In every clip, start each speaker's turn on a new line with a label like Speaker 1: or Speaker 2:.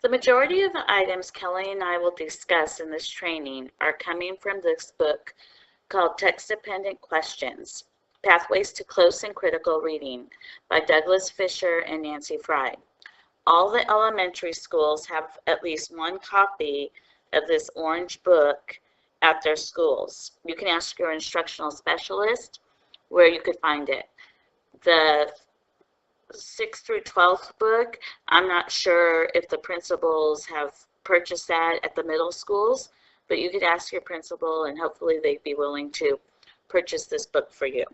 Speaker 1: The majority of the items Kelly and I will discuss in this training are coming from this book called Text-Dependent Questions, Pathways to Close and Critical Reading by Douglas Fisher and Nancy Fry. All the elementary schools have at least one copy of this orange book at their schools. You can ask your instructional specialist where you could find it. The 6th through 12th book, I'm not sure if the principals have purchased that at the middle schools, but you could ask your principal and hopefully they'd be willing to purchase this book for you.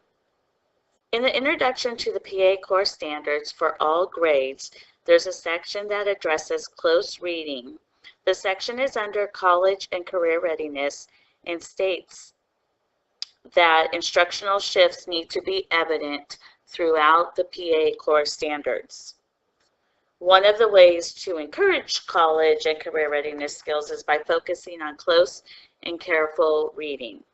Speaker 1: In the Introduction to the PA Core Standards for all grades, there's a section that addresses close reading. The section is under College and Career Readiness and states that instructional shifts need to be evident throughout the PA Core Standards. One of the ways to encourage college and career readiness skills is by focusing on close and careful reading.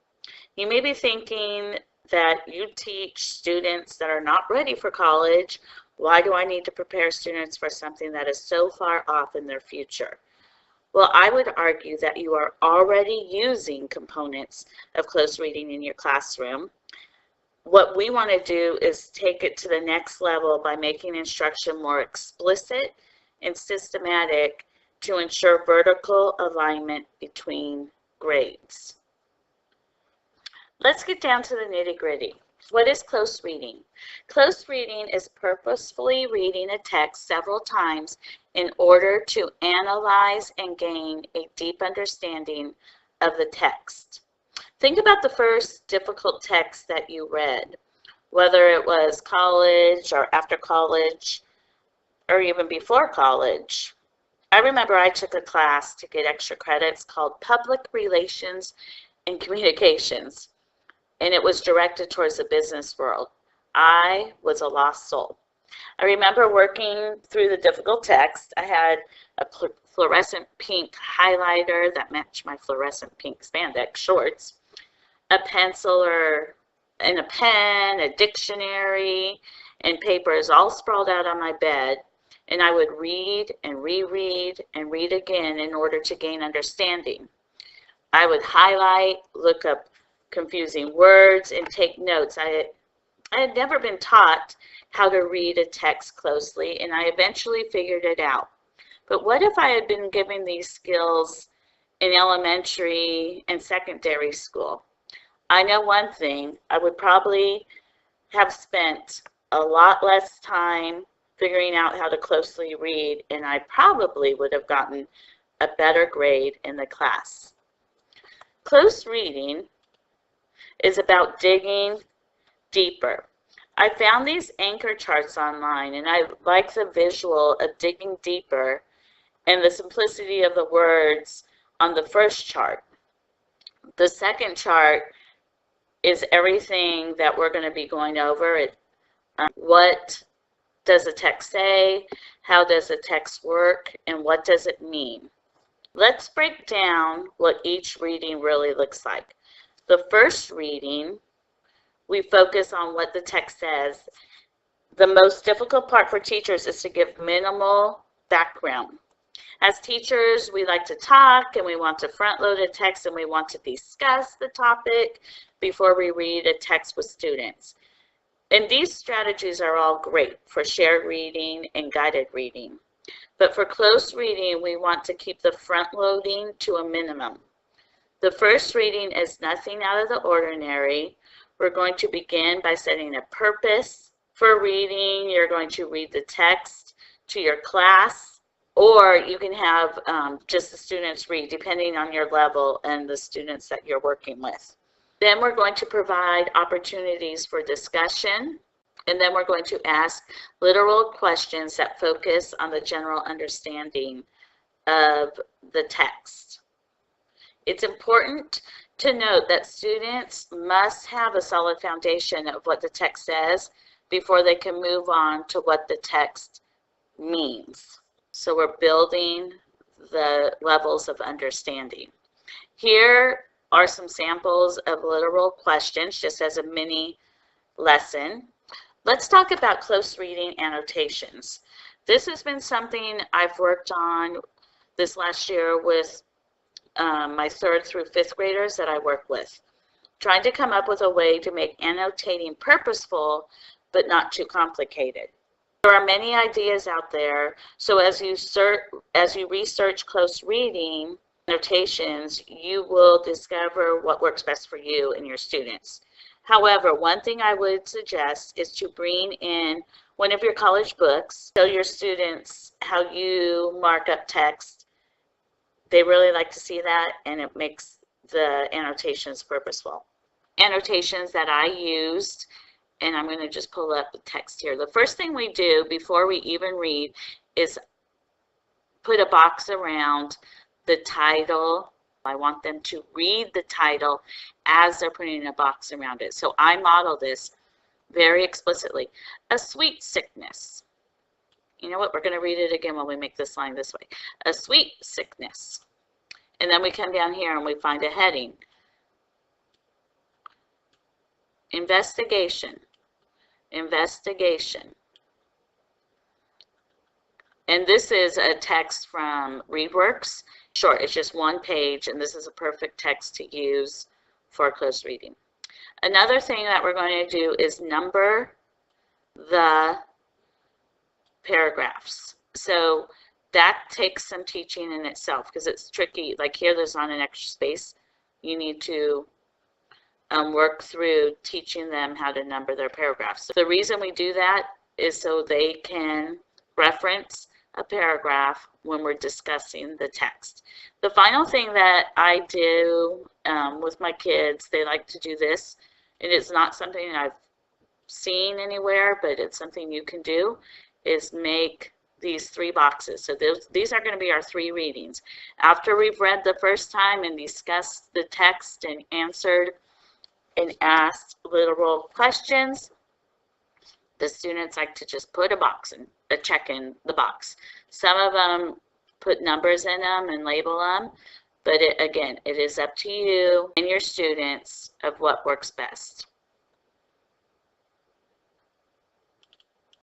Speaker 1: You may be thinking that you teach students that are not ready for college. Why do I need to prepare students for something that is so far off in their future? Well, I would argue that you are already using components of close reading in your classroom. What we want to do is take it to the next level by making instruction more explicit and systematic to ensure vertical alignment between grades. Let's get down to the nitty-gritty. What is close reading? Close reading is purposefully reading a text several times in order to analyze and gain a deep understanding of the text. Think about the first difficult text that you read, whether it was college or after college or even before college. I remember I took a class to get extra credits called Public Relations and Communications, and it was directed towards the business world. I was a lost soul. I remember working through the difficult text. I had a fluorescent pink highlighter that matched my fluorescent pink spandex shorts, a pencil and a pen, a dictionary, and papers all sprawled out on my bed, and I would read and reread and read again in order to gain understanding. I would highlight, look up confusing words, and take notes. I had never been taught how to read a text closely, and I eventually figured it out. But what if I had been given these skills in elementary and secondary school? I know one thing, I would probably have spent a lot less time figuring out how to closely read, and I probably would have gotten a better grade in the class. Close reading is about digging deeper. I found these anchor charts online, and I like the visual of digging deeper and the simplicity of the words on the first chart. The second chart is everything that we're going to be going over. What does the text say? How does the text work? And what does it mean? Let's break down what each reading really looks like. The first reading, we focus on what the text says. The most difficult part for teachers is to give minimal background. As teachers, we like to talk and we want to front load a text and we want to discuss the topic before we read a text with students. And these strategies are all great for shared reading and guided reading. But for close reading, we want to keep the front loading to a minimum. The first reading is nothing out of the ordinary. We're going to begin by setting a purpose for reading. You're going to read the text to your class, or you can have just the students read, depending on your level and the students that you're working with. Then we're going to provide opportunities for discussion, and then we're going to ask literal questions that focus on the general understanding of the text. It's important to note that students must have a solid foundation of what the text says before they can move on to what the text means. So we're building the levels of understanding. Here are some samples of literal questions, just as a mini lesson. Let's talk about close reading annotations. This has been something I've worked on this last year with my 3rd through 5th graders that I work with, trying to come up with a way to make annotating purposeful but not too complicated. There are many ideas out there, so as you research close reading annotations, you will discover what works best for you and your students. However, one thing I would suggest is to bring in one of your college books, show your students how you mark up text. They really like to see that, and it makes the annotations purposeful. Annotations that I used, and I'm going to just pull up the text here. The first thing we do before we even read is put a box around the title. I want them to read the title as they're putting a box around it. So I model this very explicitly. A sweet sickness. You know what? We're going to read it again when we make this line this way. A sweet sickness. And then we come down here and we find a heading. Investigation. Investigation. And this is a text from ReadWorks. Short, it's just 1 page, and this is a perfect text to use for close reading. Another thing that we're going to do is number the paragraphs. So that takes some teaching in itself because it's tricky. Like here, there's not an extra space. You need to work through teaching them how to number their paragraphs. So the reason we do that is so they can reference a paragraph when we're discussing the text. The final thing that I do with my kids, they like to do this, and it's not something I've seen anywhere, but it's something you can do, is make these 3 boxes. So these are going to be our 3 readings. After we've read the first time and discussed the text and answered and asked literal questions, the students like to just put a box and a check in the box. Some of them put numbers in them and label them, but again, it is up to you and your students of what works best.